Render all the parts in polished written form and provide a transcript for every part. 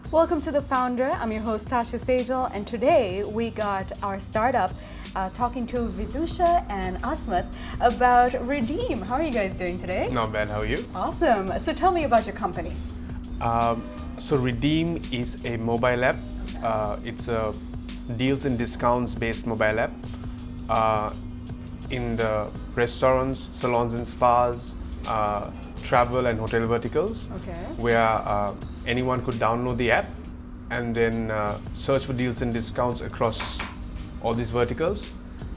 Welcome to The Founder. I'm your host Tasha Sejal, and today we got our startup talking to Vidusha and Asmath about Redeem. How are you guys doing today? Not bad, how are you? Awesome. So tell me about your company. So Redeem is a mobile app. It's a deals and discounts based mobile app in the restaurants, salons and spas, travel and hotel verticals, where anyone could download the app and then search for deals and discounts across all these verticals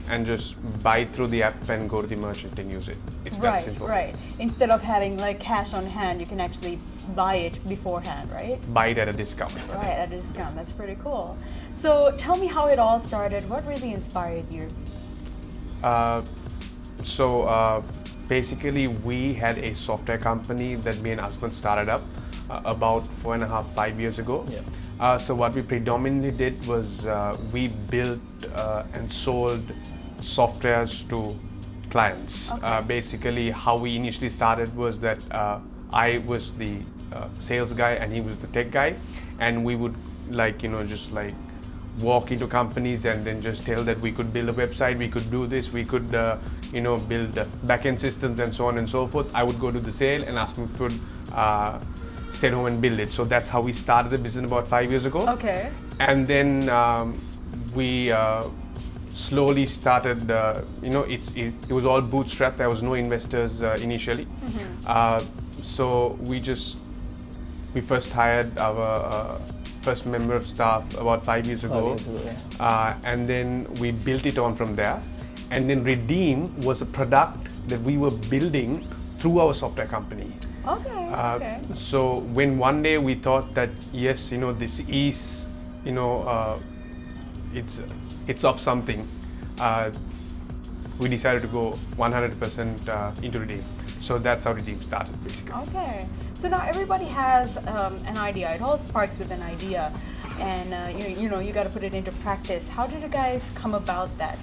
and just buy it through the app and go to the merchant and use it. It's that simple. Right. Instead of having like cash on hand, you can actually buy it beforehand, right? Buy it at a discount. Right, at a discount. That's pretty cool. So tell me how it all started. What really inspired you? Basically, we had a software company that me and Asmath started up about 4.5, 5 years ago. Yeah. So what we predominantly did was we built and sold softwares to clients. Basically, how we initially started was that I was the sales guy and he was the tech guy, and we would just walk into companies and then just tell that we could build a website, we could do this, we could build back-end systems and so on and so forth. I would go to the sale and Asmath would stay at home and build it. So that's how we started the business about 5 years ago. Okay. And then we slowly started, it was all bootstrapped. There was no investors initially. So we first hired our first member of staff about 5 years ago. And then we built it on from there. And then Redeem was a product that we were building through our software company. Okay. So when one day we thought that yes, this is, it's of something, we decided to go 100% into Redeem. So that's how Redeem started, basically. Okay. So now everybody has an idea. It all sparks with an idea, and you got to put it into practice. How did you guys come about that?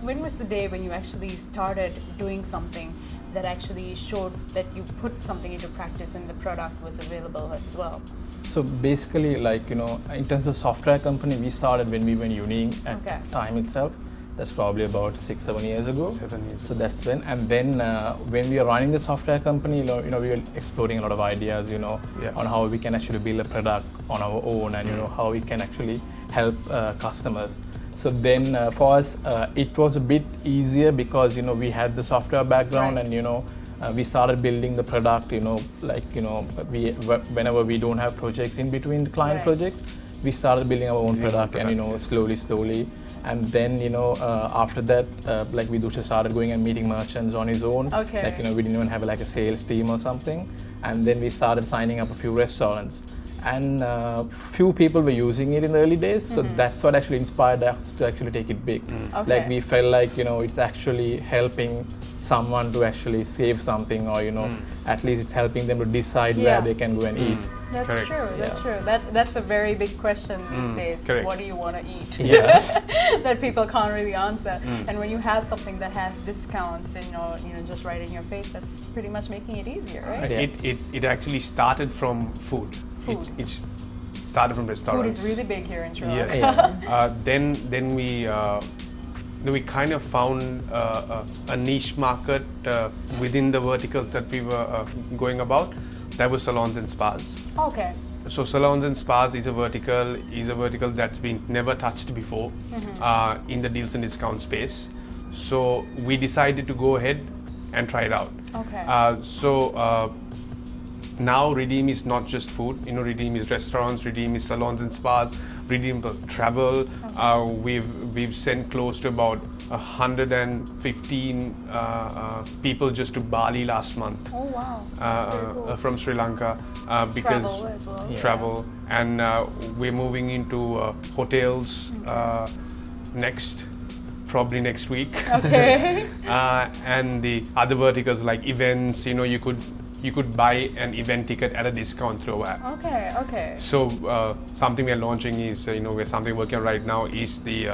When was the day when you actually started doing something that actually showed that you put something into practice and the product was available as well? So basically, in terms of software company, we started when we were unique at time itself. That's probably about 6-7 years ago. 7 years. So that's when, and then when we were running the software company, we were exploring a lot of ideas, on how we can actually build a product on our own, and how we can actually help customers. So then for us, it was a bit easier because we had the software background, and we started building the product. Whenever we don't have projects in between the client projects, we started building our own product, and slowly. And then, after that, Vidusha started going and meeting merchants on his own. We didn't even have a sales team or something. And then we started signing up a few restaurants. And few people were using it in the early days. So that's what actually inspired us to actually take it big. We felt like, it's actually helping someone to actually save something, or, at least it's helping them to decide where they can go and eat. That's true. That's true. That's a very big question these days. Correct. What do you want to eat? Yes. That people can't really answer. And when you have something that has discounts, just right in your face, that's pretty much making it easier, right? It actually started from food. It started from restaurants. Food is really big here in Sri Lanka. Yes. Then we kind of found a niche market within the verticals that we were going about. That was salons and spas. Okay. So salons and spas is a vertical that's been never touched before in the deals and discount space. So we decided to go ahead and try it out. Okay. Now Redeem is not just food. Redeem is restaurants, Redeem is salons and spas, Redeem travel. We've sent close to about 115 people just to Bali last month. Oh wow! Cool. From Sri Lanka because travel as well. Travel, and we're moving into hotels probably next week. Okay. And the other verticals like events, you could buy an event ticket at a discount through our app. Okay. So something we're launching is, we're working on right now is the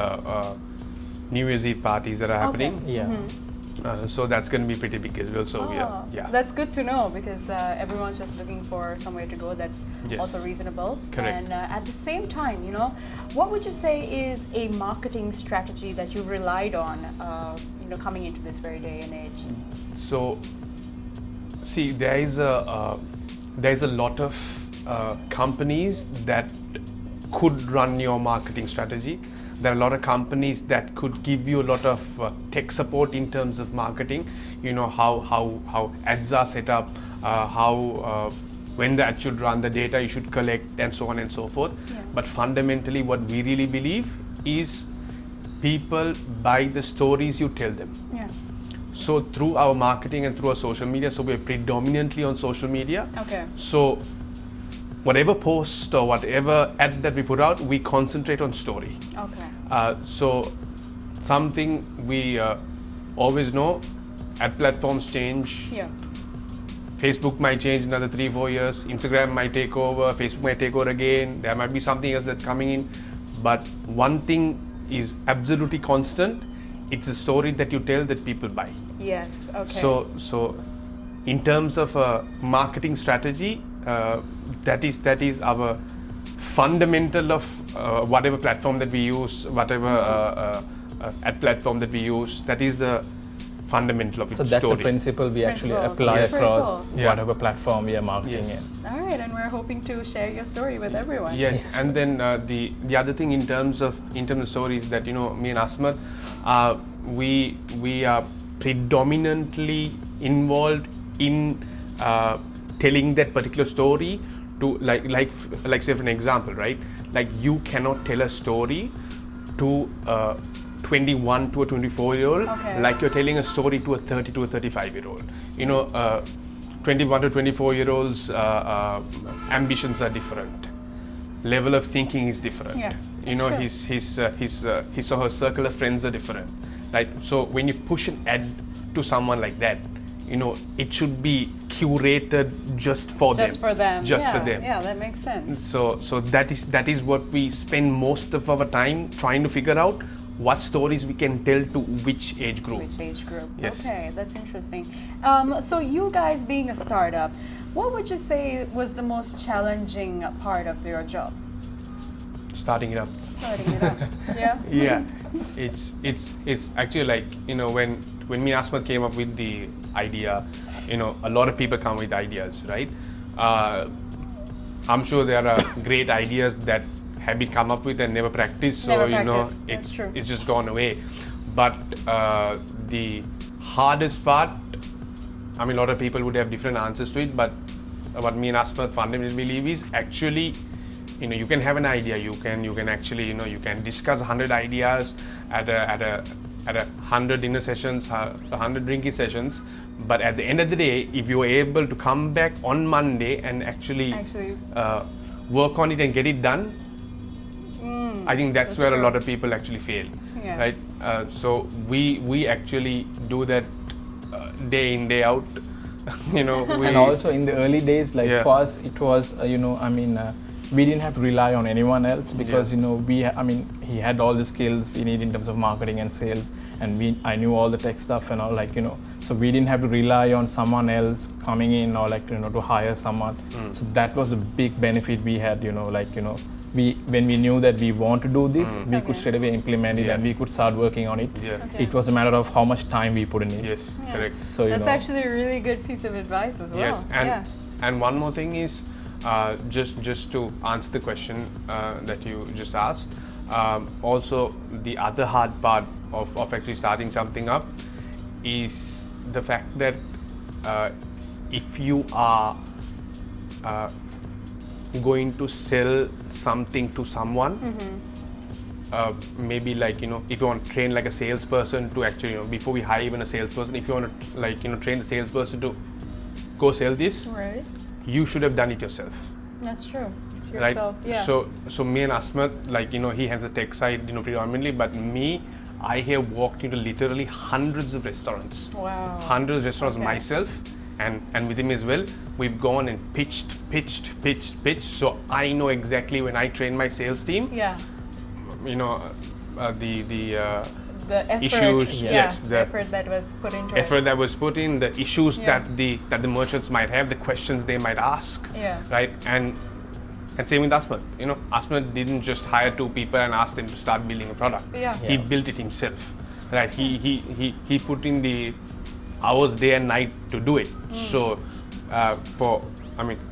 New Year's Eve parties that are happening. Yeah. So that's going to be pretty big as well. So yeah. That's good to know, because everyone's just looking for somewhere to go that's also reasonable. Correct. And at the same time, what would you say is a marketing strategy that you relied on, coming into this very day and age? So, see, there is a lot of companies that could run your marketing strategy. There are a lot of companies that could give you a lot of tech support in terms of marketing. How ads are set up, when the ad should run, the data you should collect, and so on and so forth. Yeah. But fundamentally, what we really believe is people buy the stories you tell them. Yeah. So through our marketing and through our social media, so we're predominantly on social media. Okay. So whatever post or whatever ad that we put out, we concentrate on story. Okay. So something we always know, ad platforms change. Yeah. Facebook might change in another 3-4 years. Instagram might take over. Facebook might take over again. There might be something else that's coming in. But one thing is absolutely constant. It's a story that you tell that people buy. Yes. Okay. So in terms of a marketing strategy, that is our fundamental of whatever platform that we use, whatever ad platform that we use. That is the fundamental of its story. So that's the principle we actually apply across whatever platform we are marketing in. All right, and we're hoping to share your story with everyone. Yes, and then the other thing in terms of stories that me and Asmath, we are predominantly involved in telling that particular story to like say for an example, right? Like you cannot tell a story to 21 to a 24-year-old like you're telling a story to a 30 to a 35-year-old. 21 to 24-year-olds ambitions are different, level of thinking is different. His or her circle of friends are different, right? So when you push an ad to someone like that, it should be curated just for them. For them. For them. Yeah, that makes sense. So that is what we spend most of our time trying to figure out, what stories we can tell to which age group. Yes. Okay, that's interesting. So you guys being a startup, what would you say was the most challenging part of your job? Starting it up. Yeah. Yeah. It's actually like, when me and Asmath came up with the idea, a lot of people come with ideas, right? I'm sure there are great ideas that have been come up with and never practiced, so it's just gone away. But the hardest part, a lot of people would have different answers to it, but what me and Asmath fundamentally believe is actually, you can have an idea, you can actually, you can discuss 100 ideas at a 100 dinner sessions, 100 drinking sessions, but at the end of the day, if you're able to come back on Monday and actually work on it and get it done, I think that's where a lot of people actually fail, right? So we actually do that day in, day out. And also in the early days, for us, it was we didn't have to rely on anyone else, because he had all the skills we need in terms of marketing and sales, and I knew all the tech stuff and all, so we didn't have to rely on someone else coming in or to hire someone. So that was a big benefit we had. When we knew that we want to do this, we could straight away implement it and we could start working on it. It was a matter of how much time we put in it. Yes, correct. So that's actually a really good piece of advice as well. Yes, and one more thing is, just to answer the question that you just asked, also the other hard part of actually starting something up is the fact that if you are going to sell something to someone, maybe if you want to train like a salesperson to actually, before we hire even a salesperson, if you want to train the salesperson to go sell this, you should have done it yourself. That's true. Right? So me and Asmath, he has the tech side, predominantly, but me, I have walked into literally hundreds of restaurants. Wow. Hundreds of restaurants myself, and with him as well. We've gone and pitched. So I know exactly when I train my sales team. Yeah. The the effort, issues, yes, the effort that was put into effort it. that was put in, the issues that the merchants might have, the questions they might ask, right? And same with Asmath. You know, Asmath didn't just hire 2 people and ask them to start building a product. He built it himself, right? He put in the hours day and night to do it. So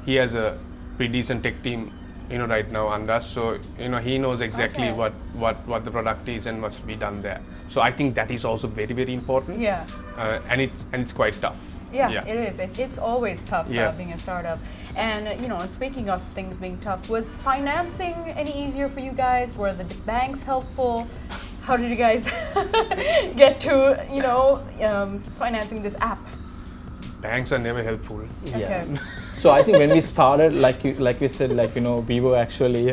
he has a pretty decent tech team, you know, right now under us. So, you know, he knows exactly what the product is and what's to be done there. So I think that is also very, very important. And it's quite tough. It is. It's always tough being a startup. And you know, speaking of things being tough, was financing any easier for you guys? Were the banks helpful? How did you guys get to, you know, financing this app? Banks are never helpful. Okay. So I think when we started, like we said, like, you know, we were actually,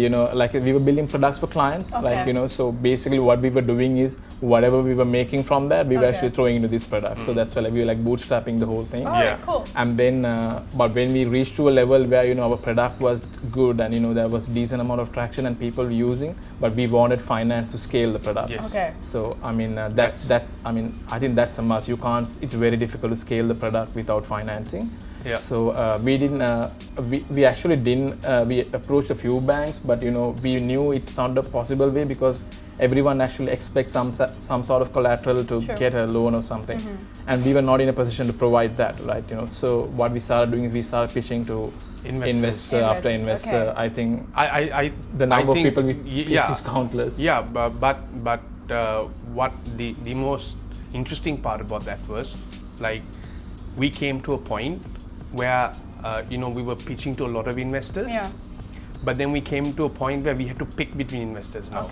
you know, like we were building products for clients, like, you know, so basically what we were doing is whatever we were making from that, we were actually throwing into this product. So that's why like, we were like bootstrapping the whole thing. Cool. And then, but when we reached to a level where, you know, our product was good and, you know, there was decent amount of traction and people using, but we wanted finance to scale the product. So, I mean, I mean, I think that's a must. You can't, it's very difficult to scale the product without financing. So we didn't, we actually didn't, we approached a few banks, but, you know, we knew it's not a possible way because everyone actually expects some sort of collateral to get a loan or something. And we were not in a position to provide that, right? You know, so what we started doing is we started pitching to investor after investor. I think the number of people is countless. But what the most interesting part about that was, like, we came to a point where you know, we were pitching to a lot of investors. But then we came to a point where we had to pick between investors now.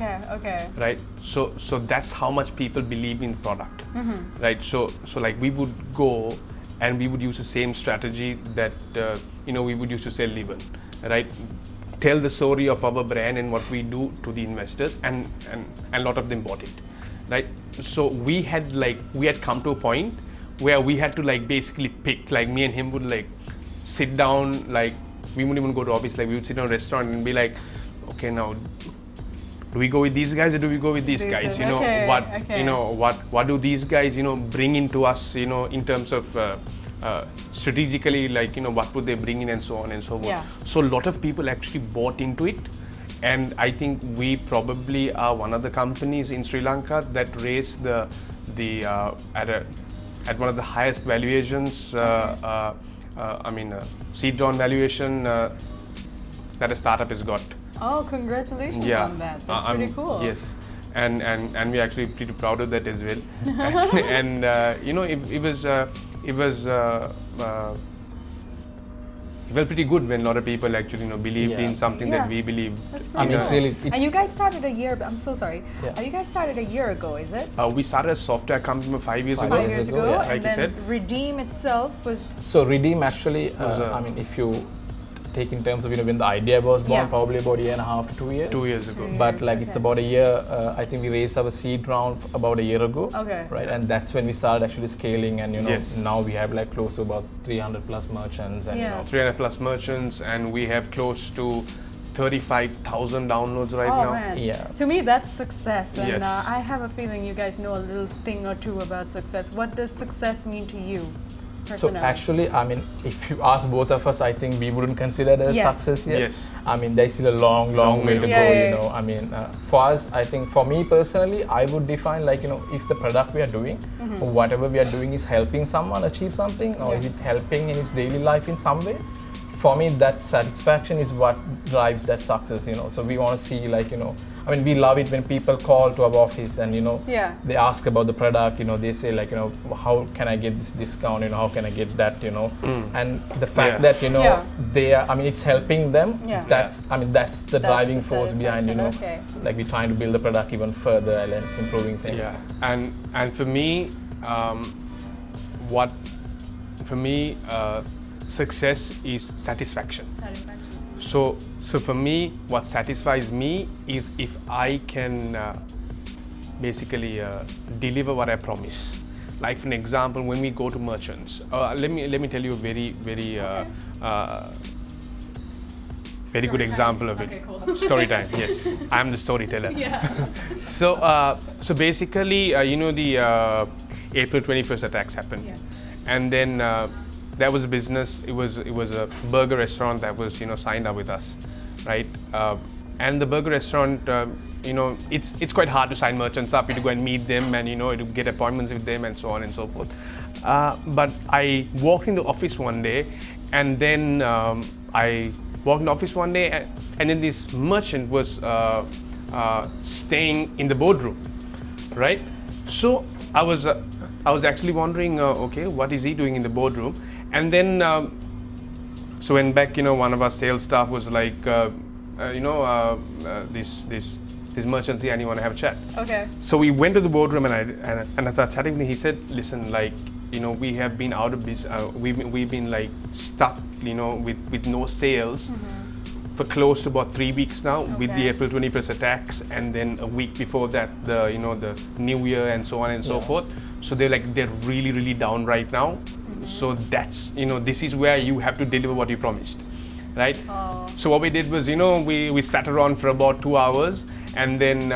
Right. So that's how much people believe in the product. Right. So like we would go and we would use the same strategy that you know, we would use to sell Liven. Right. Tell the story of our brand and what we do to the investors, and a lot of them bought it. Right. So we had come to a point where we had to like basically pick, like me and him would like sit down, like we wouldn't even go to office, like we would sit in a restaurant and be like, okay, now do we go with these guys or do we go with these guys? You know, you know, what do these guys, you know, bring into us, you know, in terms of strategically, like, you know, what would they bring in and so on and so forth. So a lot of people actually bought into it. And I think we probably are one of the companies in Sri Lanka that raised at one of the highest valuations, I mean, seed round valuation that a startup has got. Oh, congratulations on that. That's pretty cool. Yes, and we're actually pretty proud of that as well. and you know, it felt pretty good when a lot of people actually, you know, believed in something that we believe. I mean, it's really. And you guys started a year. I'm so sorry. You guys started a year ago, is it? We started a software company 5 years ago. 5 years ago, like and you then said. Redeem itself was. So Redeem actually, I mean, if you take in terms of, you know, when the idea was born, probably about 1.5 to 2 years. 2 years ago. But like it's about a year. I think we raised our seed round about a year ago. Right, and that's when we started actually scaling, and you know, now we have like close to about 300 plus merchants, and you know, 300 plus merchants, and we have close to 35,000 downloads right now. Man. To me, that's success, and I have a feeling you guys know a little thing or two about success. What does success mean to you? So actually, I mean, if you ask both of us, I think we wouldn't consider that a success yet. I mean, there's still a long way to go, you know. I mean, for us, I think for me personally, I would define like, you know, if the product we are doing, or whatever we are doing is helping someone achieve something, or is it helping in his daily life in some way, for me, that satisfaction is what drives that success, you know. So we want to see, like, you know, I mean, we love it when people call to our office and, you know, they ask about the product, you know, they say like, you know, how can I get this discount, you know, how can I get that, you know, and the fact that, you know, they are, I mean, it's helping them, that's, I mean, that's the driving force behind, you know, like we're trying to build the product even further and improving things. And for me, success is satisfaction. So for me, what satisfies me is if I can basically deliver what I promise. Like for an example, when we go to merchants, let me tell you a very very good example of it. Okay, cool. Story time, yes. I'm the storyteller. Yeah. So basically, the April 21st attacks happened. Yes. And then there was a business. It was a burger restaurant that was signed up with us, right? And the burger restaurant, it's quite hard to sign merchants up. You have to go and meet them, and to get appointments with them, and so on and so forth. But I walked in the office one day, and then and then this merchant was staying in the boardroom, right? So I was actually wondering, okay, what is he doing in the boardroom? And then so when back, one of our sales staff was like, this merchant's here and you want to have a chat. Okay. So we went to the boardroom and I started chatting with him. He said, listen, like, we have been out of this, we've been like stuck, with no sales for close to about 3 weeks now with the April 21st attacks, and then a week before that, the New Year and so on and so forth. So they're really, really down right now. So that's, this is where you have to deliver what you promised, right? Oh. So what we did was, we sat around for about 2 hours, and then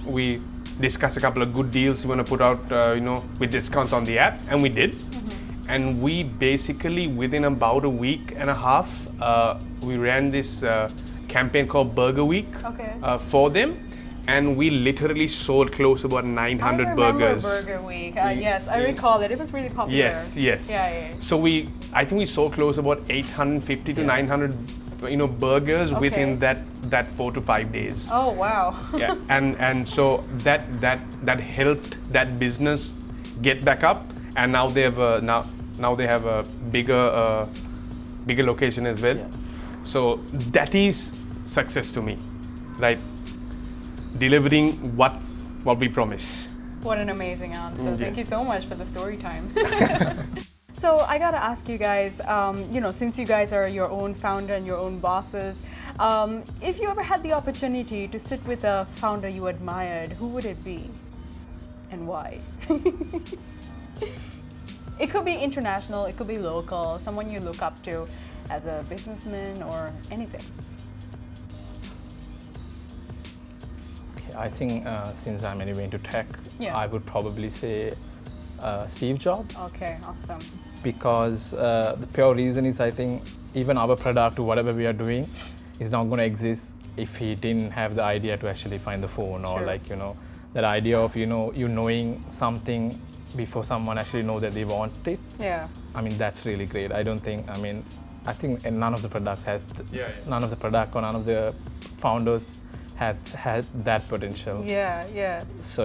we discussed a couple of good deals we want to put out, with discounts on the app, and we did. And we basically, within about a week and a half, we ran this campaign called Burger Week for them. And we literally sold close to about 900 burgers. I remember Burger Week. Yes, I recall it. It was really popular. Yes. Yeah. So I think we sold close to about 850 to 900, burgers within that 4 to 5 days. Oh wow. Yeah, and so that helped that business get back up, and now they have now they have a bigger location as well. Yeah. So that is success to me, right? Delivering what we promise. What an amazing answer. Yes. Thank you so much for the story time. So I gotta ask you guys, since you guys are your own founder and your own bosses, if you ever had the opportunity to sit with a founder you admired, who would it be and why? It could be international, it could be local, someone you look up to as a businessman or anything. I think since I'm anyway into tech, Yeah. I would probably say Steve Jobs. Okay, awesome. Because the pure reason is I think even our product or whatever we are doing is not going to exist if he didn't have the idea to actually find the phone. Or True. like, that idea of, you knowing something before someone actually know that they want it. Yeah. I mean, that's really great. I think none of the products has, none of the product or none of the founders had that potential. Yeah. So,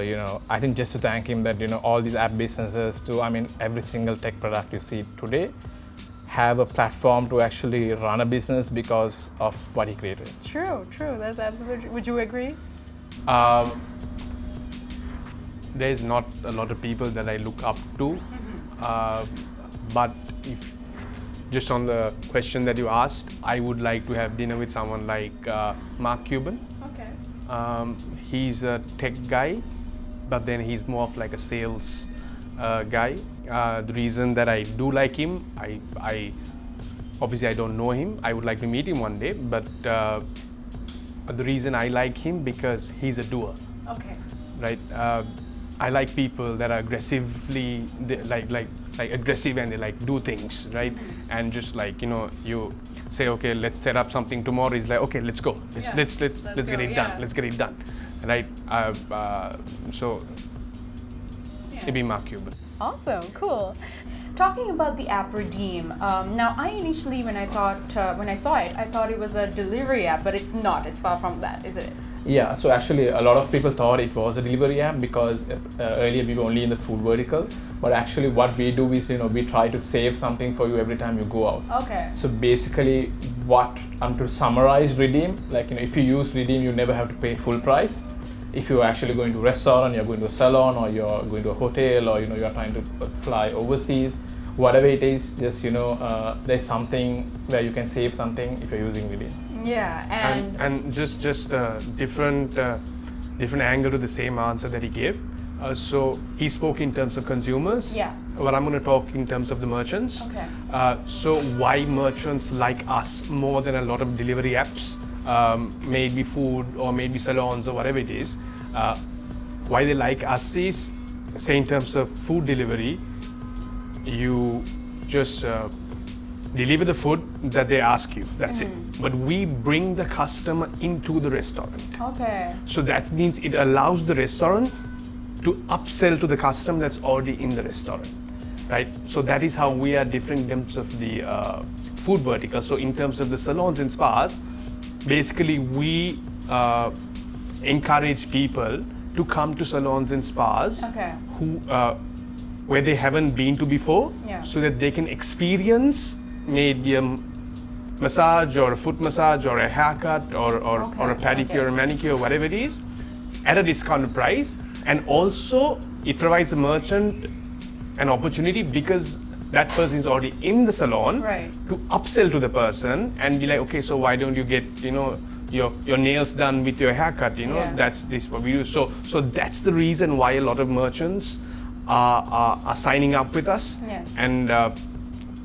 I think just to thank him that, all these app businesses every single tech product you see today have a platform to actually run a business because of what he created. True. That's absolutely. Would you agree? There's not a lot of people that I look up to, but if just on the question that you asked, I would like to have dinner with someone like Mark Cuban. Okay. He's a tech guy, but then he's more of like a sales guy. The reason that I do like him, I obviously I don't know him. I would like to meet him one day, but the reason I like him because he's a doer. Okay. Right. I like people that are aggressively aggressive and they like do things, right? And just like you say, okay, let's set up something tomorrow. He's like, okay, let's go. Let's get it done. Let's get it done, right? So it'd be Mark Cuban. Awesome, cool. Talking about the app Redeem. Now, I initially when I saw it, I thought it was a delivery app, but it's not. It's far from that, isn't it? Yeah, so actually a lot of people thought it was a delivery app because earlier we were only in the food vertical, but actually what we do is, we try to save something for you every time you go out. Okay. So basically to summarize Redeem, if you use Redeem, you never have to pay full price. If you're actually going to a restaurant, you're going to a salon, or you're going to a hotel, or you're trying to fly overseas, whatever it is, just there's something where you can save something if you're using Redeem. Yeah, and just a different angle to the same answer that he gave. So he spoke in terms of consumers. Yeah. But I'm going to talk in terms of the merchants. Okay. So why merchants like us more than a lot of delivery apps, maybe food or maybe salons or whatever it is. Why they like us is, say in terms of food delivery, you just deliver the food that they ask you, that's it. But we bring the customer into the restaurant. Okay. So that means it allows the restaurant to upsell to the customer that's already in the restaurant, right? So that is how we are different in terms of the food vertical. So in terms of the salons and spas, basically we encourage people to come to salons and spas who where they haven't been to before, so that they can experience maybe a massage or a foot massage or a haircut or a pedicure or manicure, whatever it is, at a discounted price. And also it provides a merchant an opportunity, because that person is already in the salon, to upsell to the person and be like, okay, so why don't you get, you know, your nails done with your haircut, you know, that's this what we do. So that's the reason why a lot of merchants are signing up with us. And to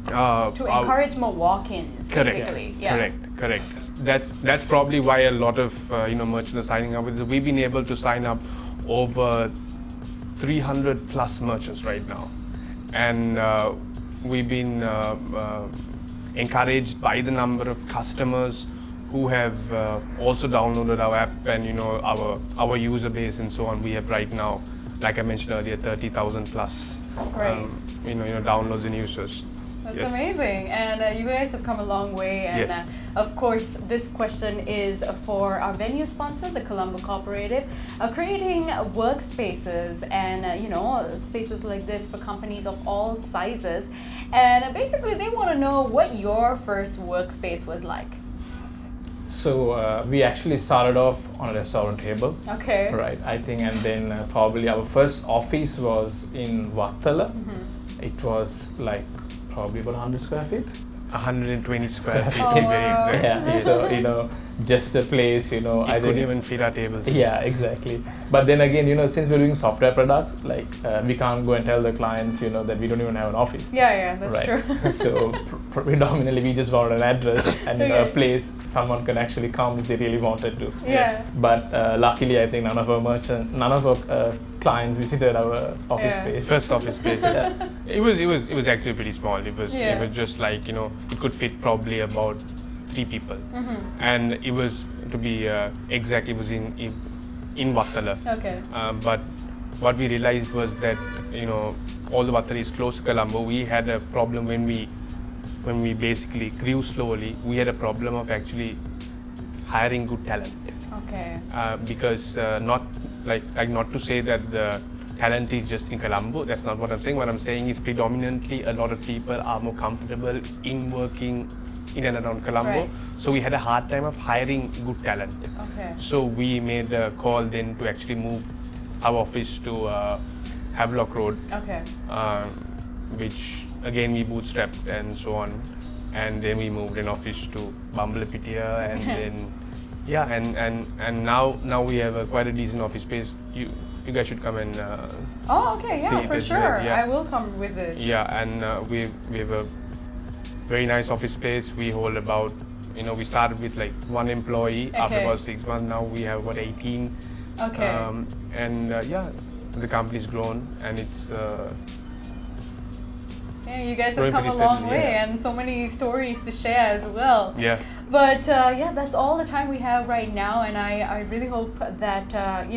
encourage more walk-ins, basically. Correct. That's probably why a lot of merchants are signing up with us. We've been able to sign up over 300 plus merchants right now, and we've been encouraged by the number of customers who have also downloaded our app, and our user base and so on. We have right now, like I mentioned earlier, 30,000 plus downloads and users. That's amazing, and you guys have come a long way. And of course, this question is for our venue sponsor, the Colombo Cooperative, creating workspaces and spaces like this for companies of all sizes. And basically, they want to know what your first workspace was like. So we actually started off on a restaurant table. Okay. Right, I think, and then probably our first office was in Vattala. It was like probably about 100 square feet. 120 square feet, to be very exact. Yeah, so just a place, it couldn't even fit our tables. Yeah, exactly. But then again, since we're doing software products, like we can't go and tell the clients, that we don't even have an office. Yeah, that's true. So predominantly, we just wanted an address and a place someone can actually come if they really wanted to. Yeah. But luckily, I think none of our clients visited our office space. First office space. It was actually pretty small. It was just like it could fit probably about 3 people, and it was, to be exact, it was in Vattala. Okay. But what we realized was that although Vattala is close to Colombo, we had a problem when we basically grew slowly. We had a problem of actually hiring good talent. Okay. Because not to say that the talent is just in Colombo. That's not what I'm saying. What I'm saying is predominantly a lot of people are more comfortable in working in and around Colombo. So we had a hard time of hiring good talent. Okay. So we made a call then to actually move our office to Havelock Road. Okay. Which again we bootstrapped and so on, and then we moved an office to Bambalapitiya, and then and now we have quite a decent office space. You guys should come and see for sure. I will come visit. And we have a very nice office space. We hold about, we started with like 1 employee. After about 6 months, now we have about 18. Okay. The company's grown, and it's you guys have come a long way, and so many stories to share as well. Yeah. But that's all the time we have right now, and I really hope that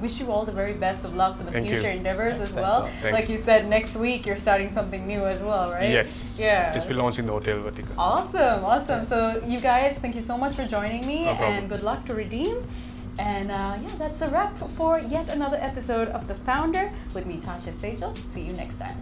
wish you all the very best of luck for the future endeavors as well. Like you said, next week you're starting something new as well, right? Yes. Yeah. Just be launching the hotel vertical. Awesome. So you guys, thank you so much for joining me, and good luck to Redeem. And that's a wrap for yet another episode of The Founder with me, Tasha Sejal. See you next time.